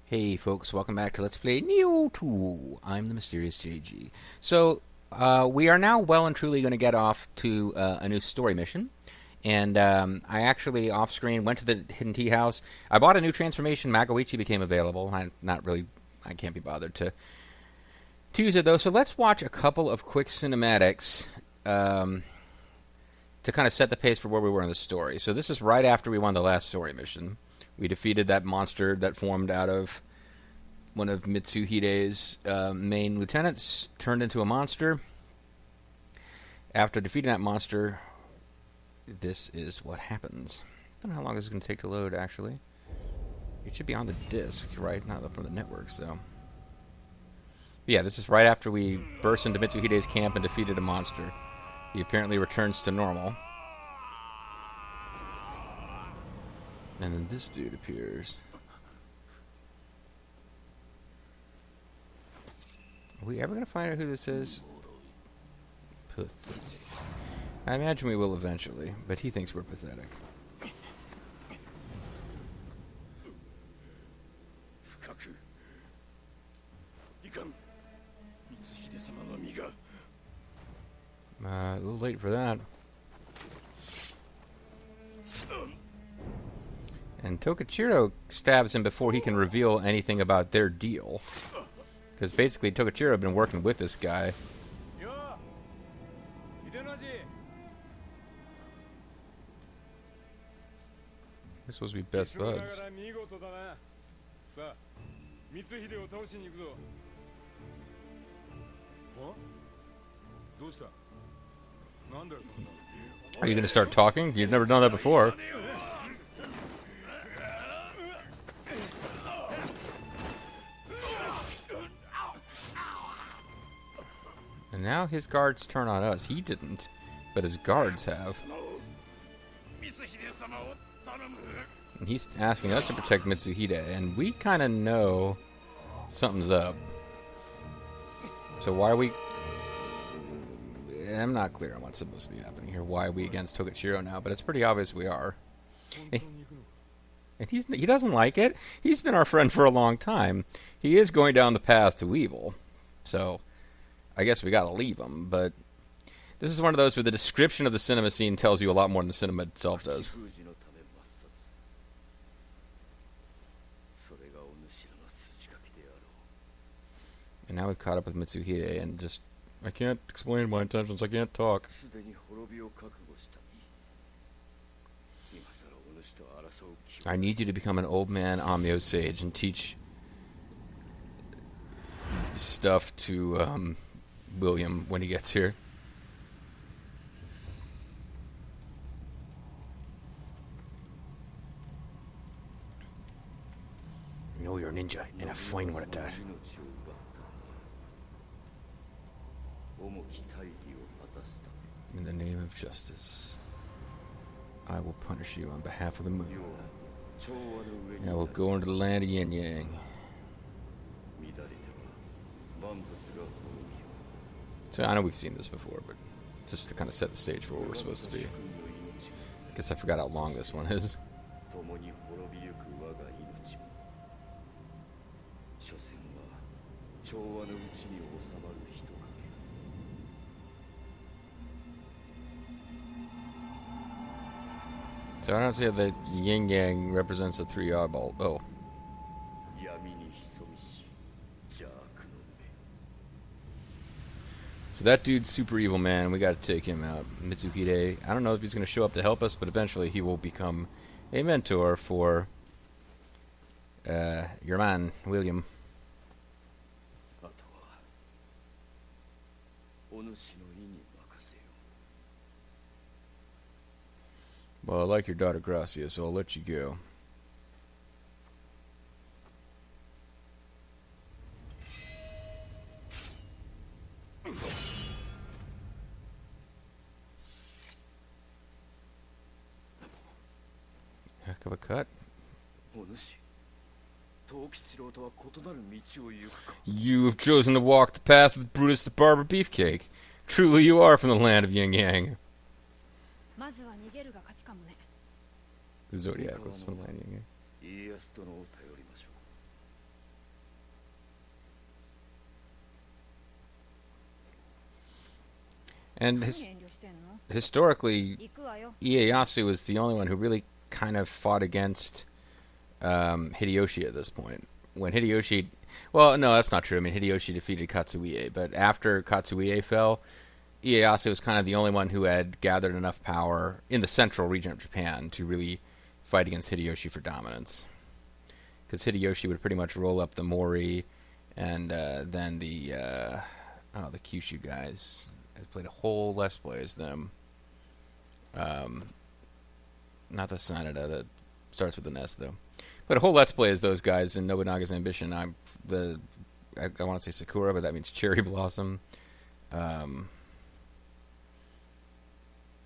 Hey folks, welcome back to Let's Play Nioh 2. I'm the Mysterious JG. So, we are now well and truly going to get off to a new story mission. And I actually, off-screen, went to the Hidden Tea House. I bought a new transformation. Magoichi became available. I can't be bothered to use it though. So let's watch a couple of quick cinematics to kind of set the pace for where we were in the story. So this is right after we won the last story mission. We defeated that monster that formed out of one of Mitsuhide's main lieutenants, turned into a monster. After defeating that monster, this is what happens. I don't know how long this is going to take to load, actually. It should be on the disc, right? Not up on the network, so... Yeah, this is right after we burst into Mitsuhide's camp and defeated a monster. He apparently returns to normal. And then this dude appears. Are we ever going to find out who this is? Pathetic. I imagine we will eventually, but he thinks we're pathetic. A little late for that. And Tokichiro stabs him before he can reveal anything about their deal. Because basically Tokichiro had been working with this guy. They're supposed to be best buds. Are you going to start talking? You've never done that before. And now his guards turn on us. He didn't, but his guards have. And he's asking us to protect Mitsuhide, and we kind of know something's up. So why are we... I'm not clear on what's supposed to be happening here. Why are we against Tokichiro now? But it's pretty obvious we are. And he doesn't like it. He's been our friend for a long time. He is going down the path to evil. So... I guess we gotta leave him, but this is one of those where the description of the cinema scene tells you a lot more than the cinema itself does. And now we've caught up with Mitsuhide, and just... I can't explain my intentions, I can't talk. I need you to become an old man Amyo sage and teach stuff to, William when he gets here. You know you're a ninja, and a fine one at that. In the name of justice, I will punish you on behalf of the moon. I will go into the land of Yin Yang. So I know we've seen this before, but just to kind of set the stage for where we're supposed to be. I guess I forgot how long this one is. So I don't see how the yin yang represents the three eyeball. Oh. So that dude's super evil, man. We gotta take him out. Mitsuhide, I don't know if he's gonna show up to help us, but eventually he will become a mentor for your man, William. Well, I like your daughter Gracia, so I'll let you go. Heck of a cut. You have chosen to walk the path of Brutus the Barber Beefcake. Truly you are from the land of Yin Yang. The Zodiac was from the land of Yin Yang. 家康のを頼りましょう。And historically, Ieyasu was the only one who really kind of fought against Hideyoshi at this point. When Hideyoshi... Well, no, that's not true. I mean, Hideyoshi defeated Katsuie, but after Katsuie fell, Ieyasu was kind of the only one who had gathered enough power in the central region of Japan to really fight against Hideyoshi for dominance. Because Hideyoshi would pretty much roll up the Mori, and then the Kyushu guys. I played a whole Let's Play as them. Not the Sanada, that starts with an S, though. But a whole Let's Play as those guys in Nobunaga's Ambition. I want to say Sakura, but that means cherry blossom.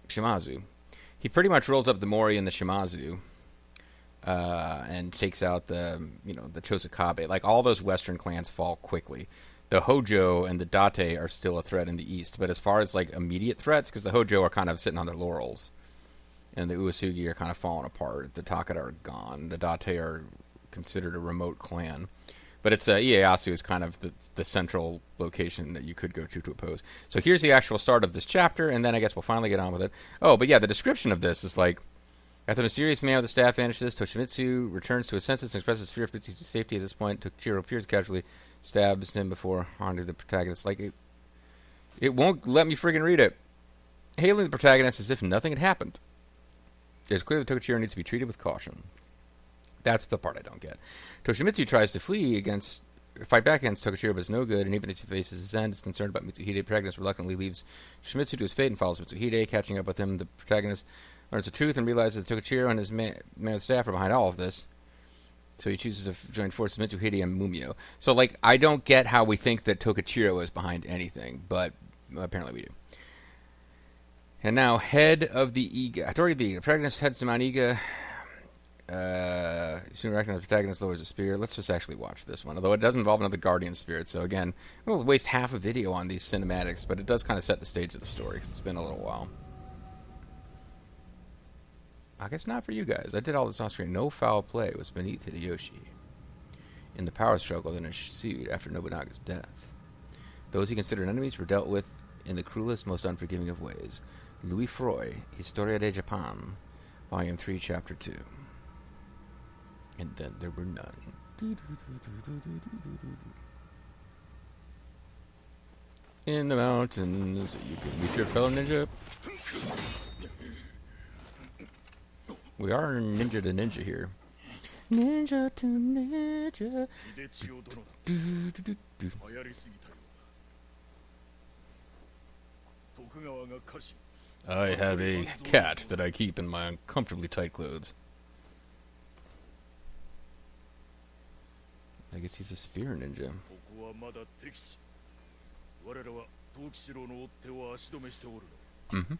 Shimazu. He pretty much rolls up the Mori and the Shimazu, and takes out the Chosakabe. Like, all those Western clans fall quickly. The Hojo and the Date are still a threat in the east, but as far as like immediate threats, because the Hojo are kind of sitting on their laurels, and the Uesugi are kind of falling apart. The Takeda are gone. The Date are considered a remote clan. But it's Ieyasu is kind of the central location that you could go to oppose. So here's the actual start of this chapter, and then I guess we'll finally get on with it. Oh, but yeah, the description of this is like, after the mysterious man with the staff vanishes, Toshimitsu returns to his senses and expresses fear of Mitsu's safety. At this point, Tokichiro appears casually, stabs him before onto the protagonist. Like, it won't let me friggin' read it. Hailing the protagonist as if nothing had happened. It is clear that Tokichiro needs to be treated with caution. That's the part I don't get. Toshimitsu tries to fight back against Tokichiro, but it's no good, and even as he faces his end, is concerned about Mitsuhide. The protagonist reluctantly leaves Toshimitsu to his fate and follows Mitsuhide. Catching up with him, the protagonist learns the truth and realizes that Tokichiro and his man of staff are behind all of this. So he chooses to join forces with Mitsuhide and Mumio. So, like, I don't get how we think that Tokichiro is behind anything, but apparently we do. And now, head of the Iga. Hattori the protagonist heads to Mount Iga. Soon recognizes the protagonist lowers a spear. Let's just actually watch this one. Although it does involve another guardian spirit, so again, we'll waste half a video on these cinematics, but it does kind of set the stage of the story, because it's been a little while. I guess not for you guys. I did all this on screen. No foul play was beneath Hideyoshi in the power struggle that ensued after Nobunaga's death. Those he considered enemies were dealt with in the cruelest, most unforgiving of ways. Louis Freud, Historia de Japan, Volume 3, Chapter 2. And then there were none. In the mountains, you can meet your fellow ninja. We are ninja to ninja here. Ninja to ninja. I have a cat that I keep in my uncomfortably tight clothes. I guess he's a spear ninja. Mm-hmm.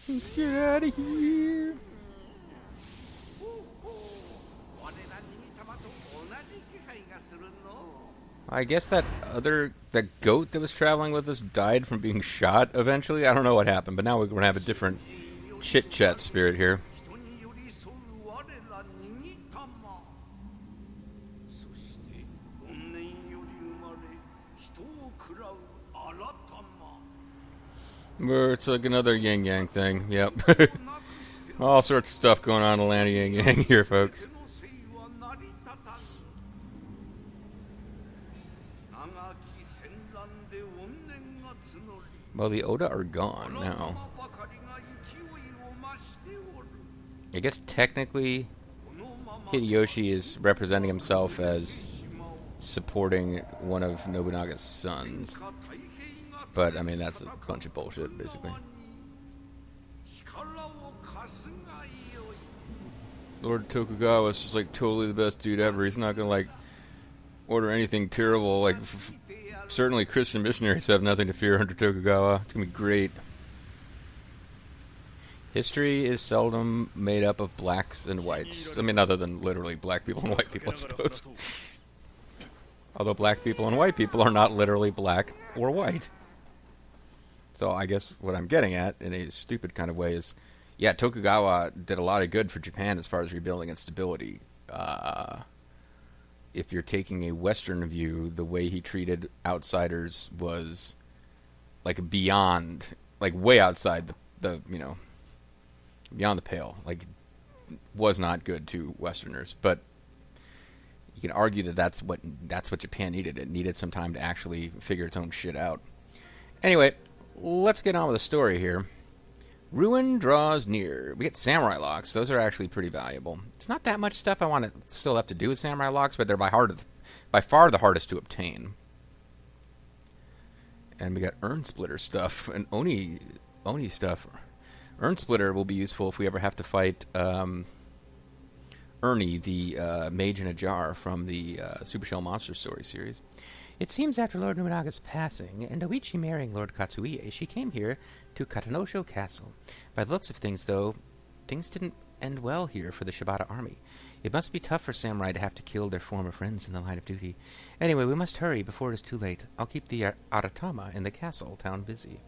Let's get out of here. I guess that goat that was traveling with us died from being shot eventually. I don't know what happened, but now we're going to have a different chit-chat spirit here. Where it's like another yin-yang thing. Yep. All sorts of stuff going on in the land of yin-yang here, folks. Well, the Oda are gone now. I guess technically Hideyoshi is representing himself as supporting one of Nobunaga's sons. But, I mean, that's a bunch of bullshit, basically. Lord Tokugawa is just, like, totally the best dude ever. He's not gonna, like, order anything terrible. Like, certainly Christian missionaries have nothing to fear under Tokugawa. It's gonna be great. History is seldom made up of blacks and whites. I mean, other than literally black people and white people, I suppose. Although black people and white people are not literally black or white. So I guess what I'm getting at, in a stupid kind of way, is Yeah, Tokugawa did a lot of good for Japan as far as rebuilding its stability. If you're taking a Western view, the way he treated outsiders was like beyond, like way outside the beyond the pale. Like, was not good to Westerners. But you can argue that that's what Japan needed. It needed some time to actually figure its own shit out. Anyway, let's get on with the story here. Ruin draws near. We get samurai locks. Those are actually pretty valuable. It's not that much stuff I want to still have to do with samurai locks, but they're by far the hardest to obtain. And we got urn splitter stuff and Oni stuff. Urn splitter will be useful if we ever have to fight Ernie, the mage in a jar from the Super Shell Monster Story series. It seems after Lord Nobunaga's passing, and Oichi marrying Lord Katsuie, she came here to Katanosho Castle. By the looks of things, though, things didn't end well here for the Shibata army. It must be tough for samurai to have to kill their former friends in the line of duty. Anyway, we must hurry before it is too late. I'll keep the Aratama in the castle town busy.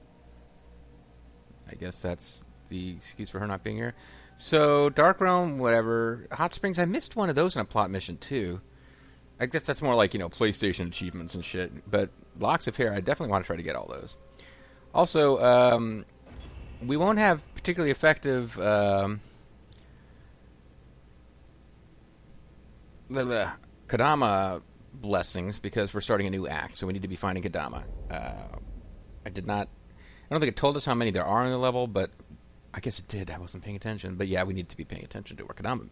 I guess that's the excuse for her not being here. So, Dark Realm, whatever. Hot Springs, I missed one of those in a plot mission, too. I guess that's more like, PlayStation achievements and shit. But Locks of Hair, I definitely want to try to get all those. Also, we won't have particularly effective Kadama blessings because we're starting a new act, so we need to be finding Kadama. I don't think it told us how many there are on the level, but I guess it did. I wasn't paying attention. But yeah, we need to be paying attention to our Kadama.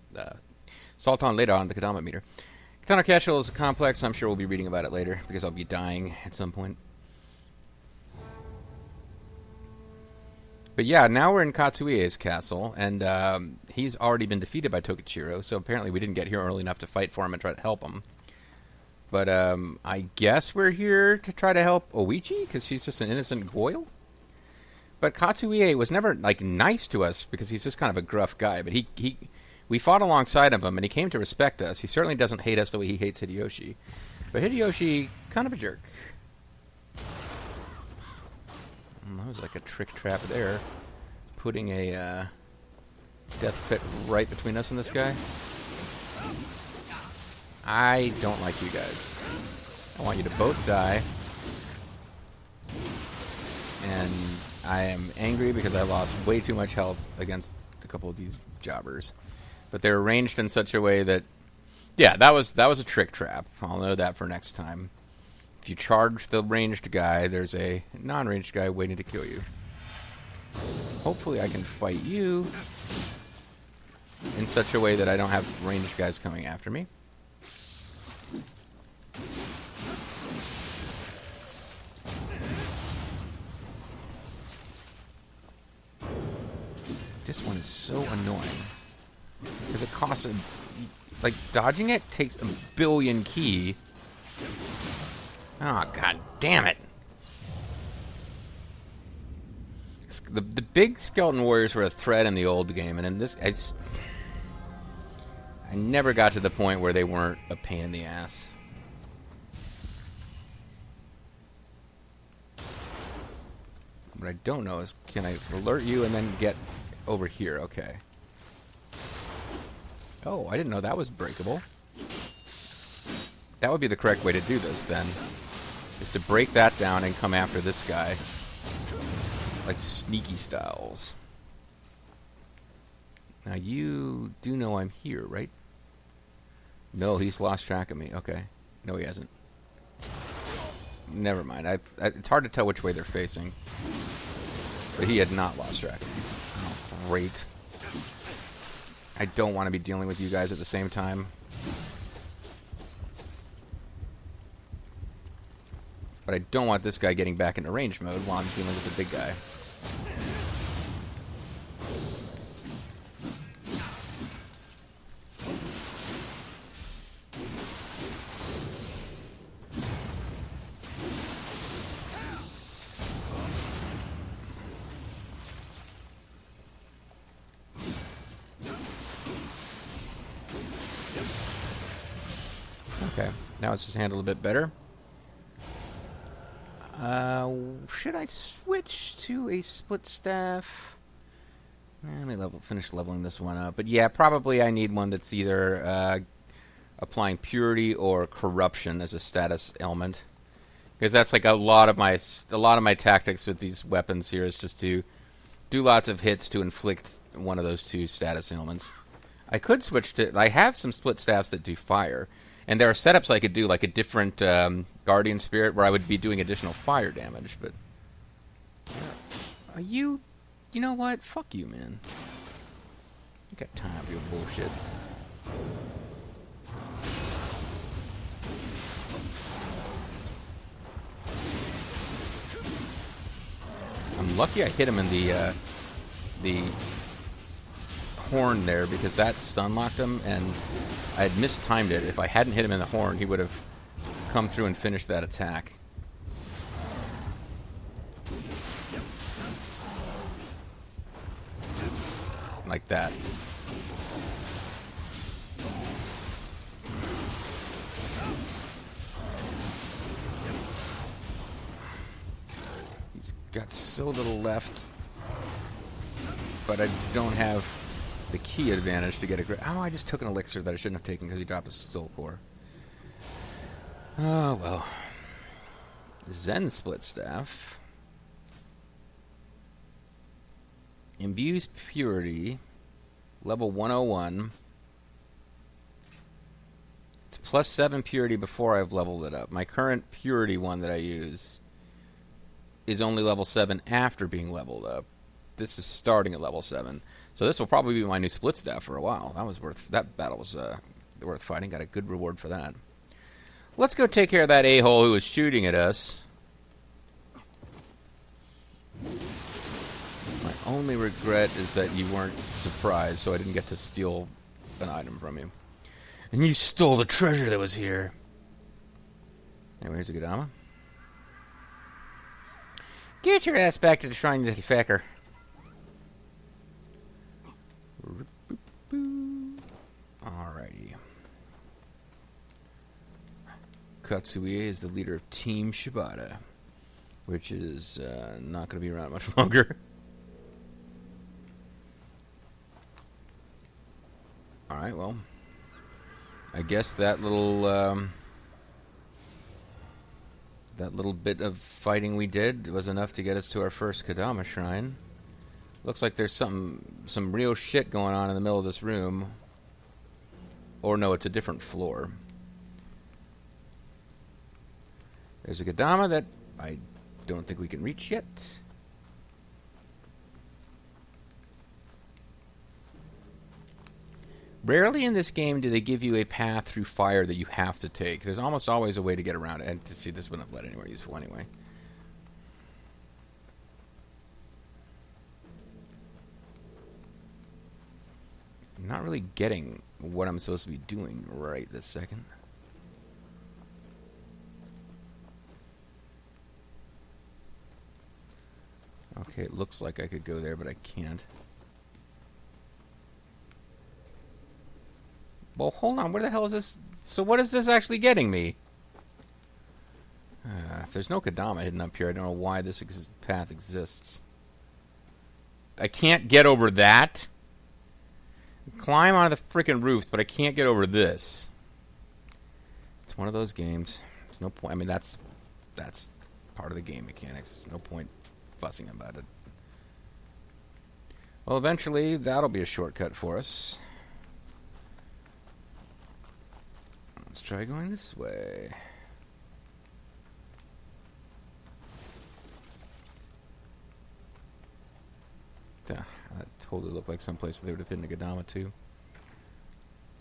Sultan later on the Kadama meter. Katana Casual is complex. I'm sure we'll be reading about it later because I'll be dying at some point. But yeah, now we're in Katsuie's castle, and he's already been defeated by Tokichiro, so apparently we didn't get here early enough to fight for him and try to help him. But I guess we're here to try to help Oichi, because she's just an innocent goyle? But Katsuie was never, nice to us, because he's just kind of a gruff guy, but we fought alongside of him, and he came to respect us. He certainly doesn't hate us the way he hates Hideyoshi. But Hideyoshi, kind of a jerk. That was like a trick trap there. Putting a death pit right between us and this guy. I don't like you guys. I want you to both die. And I am angry because I lost way too much health against a couple of these jobbers. But they're arranged in such a way that... Yeah, that was a trick trap. I'll know that for next time. If you charge the ranged guy, there's a non-ranged guy waiting to kill you. Hopefully I can fight you in such a way that I don't have ranged guys coming after me. This one is so annoying. Because it costs dodging it takes a billion ki. Oh, god damn it. The big skeleton warriors were a threat in the old game, and in this, I never got to the point where they weren't a pain in the ass. What I don't know is, can I alert you and then get over here? Okay. Oh, I didn't know that was breakable. That would be the correct way to do this, then. Is to break that down and come after this guy. Like sneaky styles. Now, you do know I'm here, right? No, he's lost track of me. Okay. No, he hasn't. Never mind. It's hard to tell which way they're facing. But he had not lost track of me. Oh, great. I don't want to be dealing with you guys at the same time. But I don't want this guy getting back into range mode while I'm dealing with the big guy. Okay, now it's just handled a bit better. Should I switch to a split staff? Let me finish leveling this one up. But yeah, probably I need one that's either applying purity or corruption as a status element, because that's like a lot of my tactics with these weapons here is just to do lots of hits to inflict one of those two status ailments. I could switch to... I have some split staffs that do fire, and there are setups I could do, like a different Guardian Spirit where I would be doing additional fire damage, but... Are you... You know what? Fuck you, man. I got time for your bullshit. I'm lucky I hit him in the horn there, because that stun locked him, and I had mistimed it. If I hadn't hit him in the horn, he would have come through and finished that attack. Like that. He's got so little left, but I don't have the key advantage to get a grip. Oh, I just took an elixir that I shouldn't have taken because he dropped a soul core. Oh, well. Zen split staff. Imbues purity. Level 101. It's plus 7 purity before I've leveled it up. My current purity one that I use is only level 7 after being leveled up. This is starting at level 7. So this will probably be my new split staff for a while. That battle was worth fighting. Got a good reward for that. Let's go take care of that a-hole who was shooting at us. My only regret is that you weren't surprised, so I didn't get to steal an item from you. And you stole the treasure that was here. Anyway, here's a Godama. Get your ass back to the shrine, you little fecker. Alrighty. Katsue is the leader of Team Shibata, which is not going to be around much longer. Alright, well, I guess that little bit of fighting we did was enough to get us to our first Kodama shrine. Looks like there's some real shit going on in the middle of this room. Or no, it's a different floor. There's a Kodama that I don't think we can reach yet. Rarely in this game do they give you a path through fire that you have to take. There's almost always a way to get around it. And to see, this wouldn't have led anywhere useful anyway. I'm not really getting what I'm supposed to be doing right this second. Okay, it looks like I could go there, but I can't. Well, hold on. Where the hell is this? So what is this actually getting me? If there's no Kodama hidden up here, I don't know why this path exists. I can't get over that. Climb on the freaking roofs, but I can't get over this. It's one of those games. There's no point. I mean, that's part of the game mechanics. There's no point fussing about it. Well, eventually, that'll be a shortcut for us. Let's try going this way. That totally looked like someplace they would have hidden a Kodama too.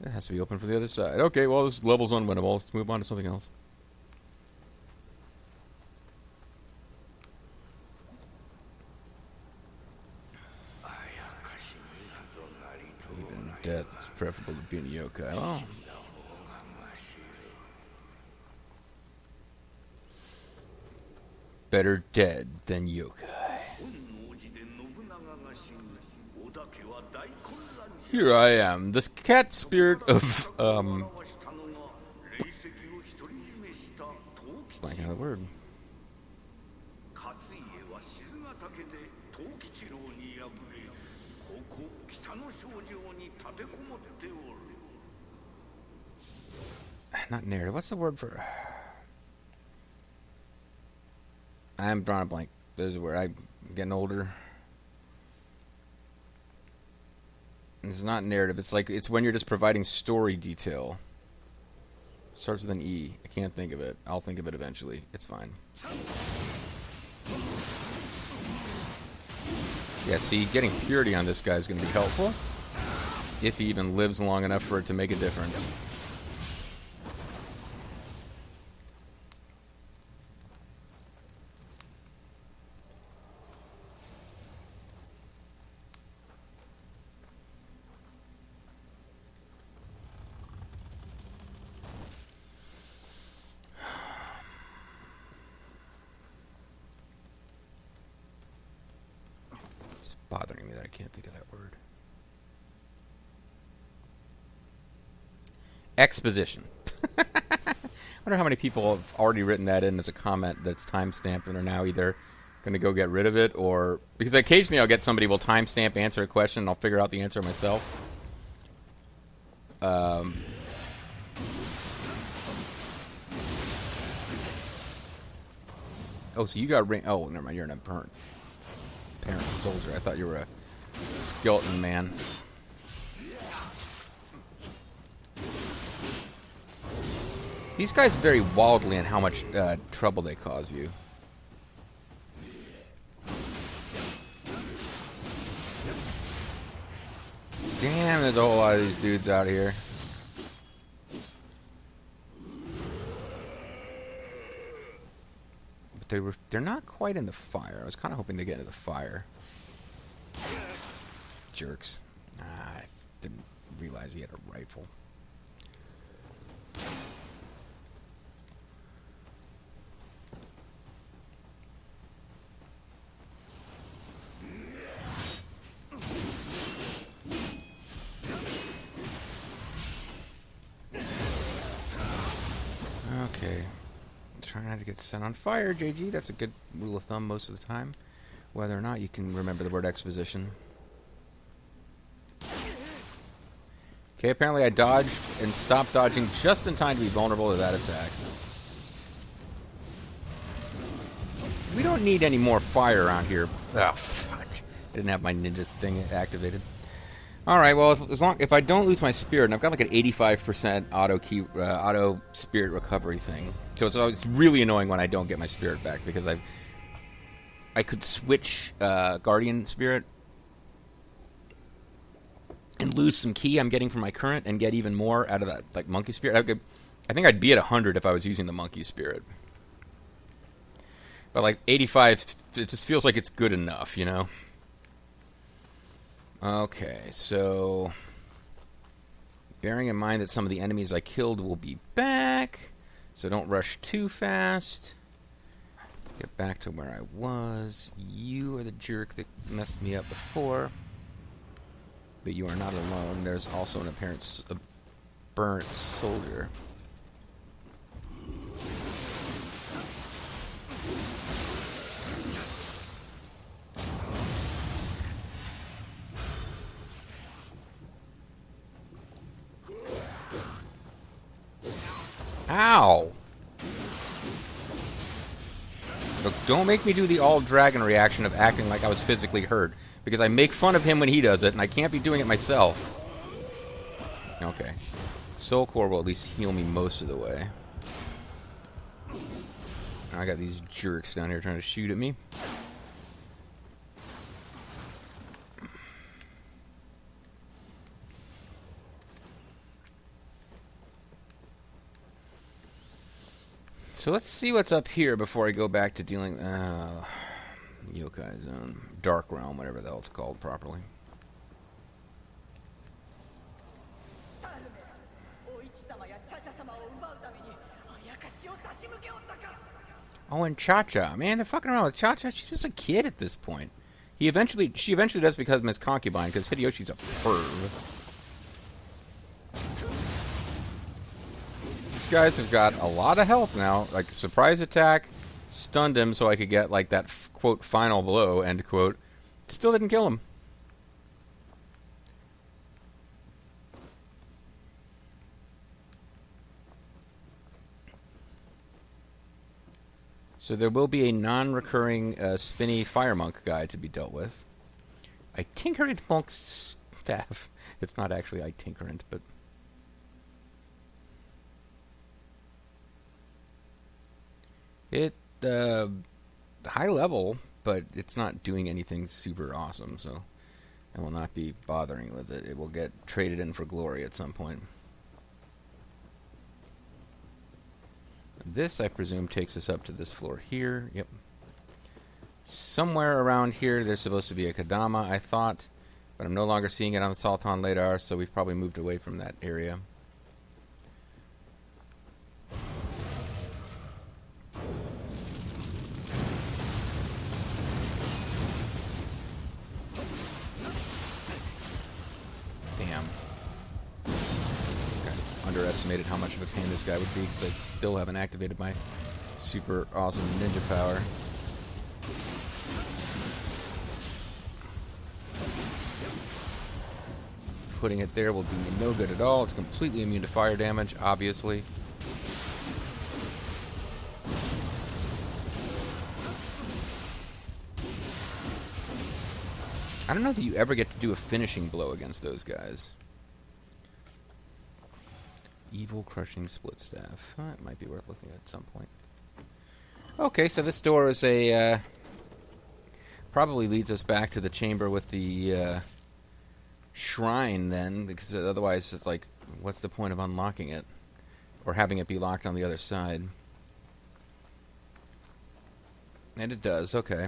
It has to be open for the other side. Okay, well, this level's unwinnable. Let's move on to something else. Even death is preferable to being a yokai. Oh. Better dead than yokai. Here I am, the cat spirit of, blank out the word. Not narrative. What's the word for... I'm drawing a blank. There's a word. I'm getting older. It's not narrative. It's like it's when you're just providing story detail. Starts with an E. I can't think of it. I'll think of it eventually. It's fine. Yeah, see, getting purity on this guy is going to be helpful. If he even lives long enough for it to make a difference. Bothering me that I can't think of that word. Exposition. I wonder how many people have already written that in as a comment that's timestamped and are now either going to go get rid of it or... Because occasionally I'll get somebody will timestamp, answer a question, and I'll figure out the answer myself. Oh, so you got ring... Oh, never mind, you're in a burnt... Parent soldier. I thought you were a skeleton man. These guys vary wildly in how much trouble they cause you. Damn, there's a whole lot of these dudes out here. But they're not quite in the fire. I was kind of hoping to get into the fire. Jerks. I didn't realize he had a rifle. Okay. Try not to get set on fire, JG. That's a good rule of thumb most of the time. Whether or not you can remember the word exposition. Okay, apparently I dodged and stopped dodging just in time to be vulnerable to that attack. We don't need any more fire around here. Oh, fuck. I didn't have my ninja thing activated. Alright, well, if I don't lose my spirit, and I've got like an 85% auto spirit recovery thing. So it's really annoying when I don't get my spirit back, because I could switch Guardian Spirit and lose some ki I'm getting from my current and get even more out of that like Monkey Spirit. I think I'd be at 100 if I was using the Monkey Spirit. But like 85, it just feels like it's good enough, you know? Okay, so bearing in mind that some of the enemies I killed will be back, so don't rush too fast. Get back to where I was. You are the jerk that messed me up before, but you are not alone. There's also an apparent burnt soldier. Ow! Look, don't make me do the all-dragon reaction of acting like I was physically hurt, because I make fun of him when he does it, and I can't be doing it myself. Okay. Soul Core will at least heal me most of the way. I got these jerks down here trying to shoot at me. So let's see what's up here before I go back to dealing... Yokai Zone. Dark Realm, whatever the hell it's called properly. Oh, and Cha-Cha. Man, they're fucking around with Cha-Cha. She's just a kid at this point. She eventually does become his concubine, because Hideyoshi's a perv. These guys have got a lot of health now. Like, surprise attack, stunned him so I could get, like, that, quote, final blow, end quote. Still didn't kill him. So there will be a non-recurring spinny fire monk guy to be dealt with. Itinerant monk's staff. It's not actually itinerant, but... It, high level, but it's not doing anything super awesome, so I will not be bothering with it. It will get traded in for glory at some point. This, I presume, takes us up to this floor here. Yep. Somewhere around here, there's supposed to be a Kadama, I thought, but I'm no longer seeing it on the Sultan Radar, so we've probably moved away from that area. Damn. Okay. Underestimated how much of a pain this guy would be, because I still haven't activated my super awesome ninja power. Putting it there will do me no good at all. It's completely immune to fire damage, obviously. I don't know that you ever get to do a finishing blow against those guys. Evil Crushing Split Staff. It might be worth looking at some point. Okay, so this door is a... probably leads us back to the chamber with the... shrine then, because otherwise it's like, what's the point of unlocking it or having it be locked on the other side? And it does. Okay.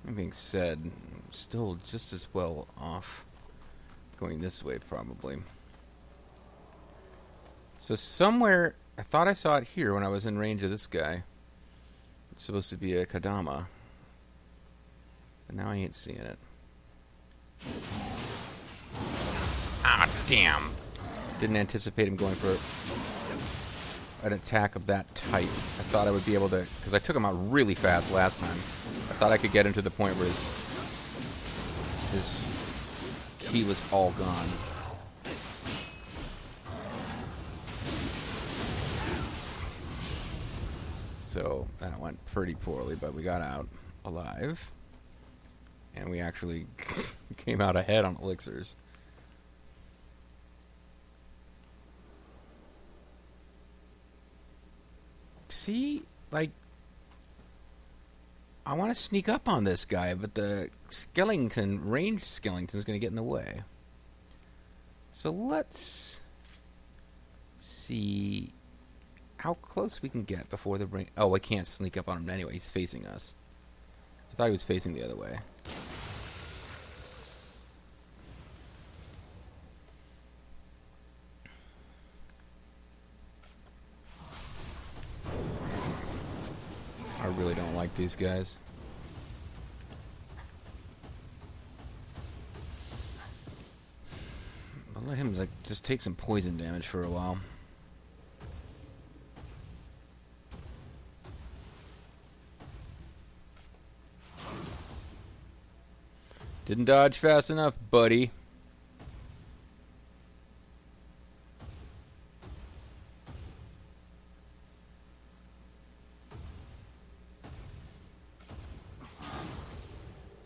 That being said, still just as well off going this way probably. So somewhere, I thought I saw it here when I was in range of this guy. It's supposed to be a Kadama, but now I ain't seeing it. Ah, damn. Didn't anticipate him going for an attack of that type. I thought I would be able to... because I took him out really fast last time. I thought I could get him to the point where his ki was all gone. So that went pretty poorly, but we got out alive. And we actually came out ahead on elixirs. See, like, I want to sneak up on this guy, but the skeleton, ranged skeleton, is going to get in the way. So let's see how close we can get before the ring. Oh, I can't sneak up on him anyway. He's facing us. I thought he was facing the other way. I really don't like these guys. I'll let him like just take some poison damage for a while. Didn't dodge fast enough, buddy.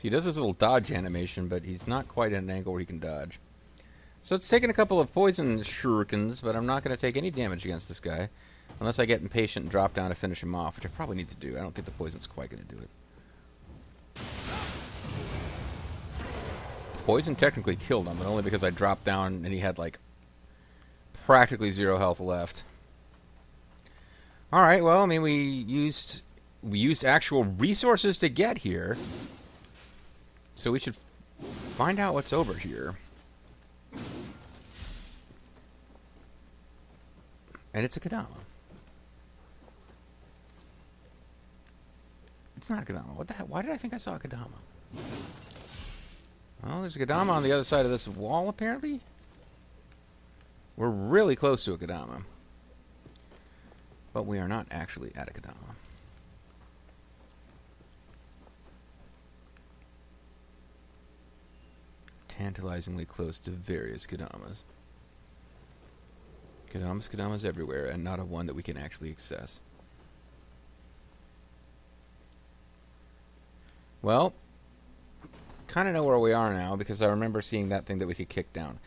He does his little dodge animation, but he's not quite at an angle where he can dodge. So it's taken a couple of poison shurikens, but I'm not going to take any damage against this guy. Unless I get impatient and drop down to finish him off, which I probably need to do. I don't think the poison's quite going to do it. Poison technically killed him, but only because I dropped down and he had, like, practically 0 health left. Alright, well, I mean, we used actual resources to get here. So we should find out what's over here. And it's a Kadama. It's not a Kadama. What the hell? Why did I think I saw a Kadama? Well, there's a Kadama on the other side of this wall, apparently. We're really close to a Kadama. But we are not actually at a Kadama. Tantalizingly close to various Kadamas. Kadamas everywhere, and not a one that we can actually access. Well, kind of know where we are now because I remember seeing that thing that we could kick down.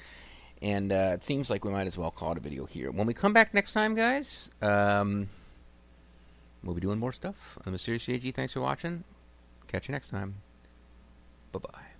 And it seems like we might as well call it a video here. When we come back next time, guys, we'll be doing more stuff. I'm Mysterious JG. Thanks for watching. Catch you next time. Bye-bye.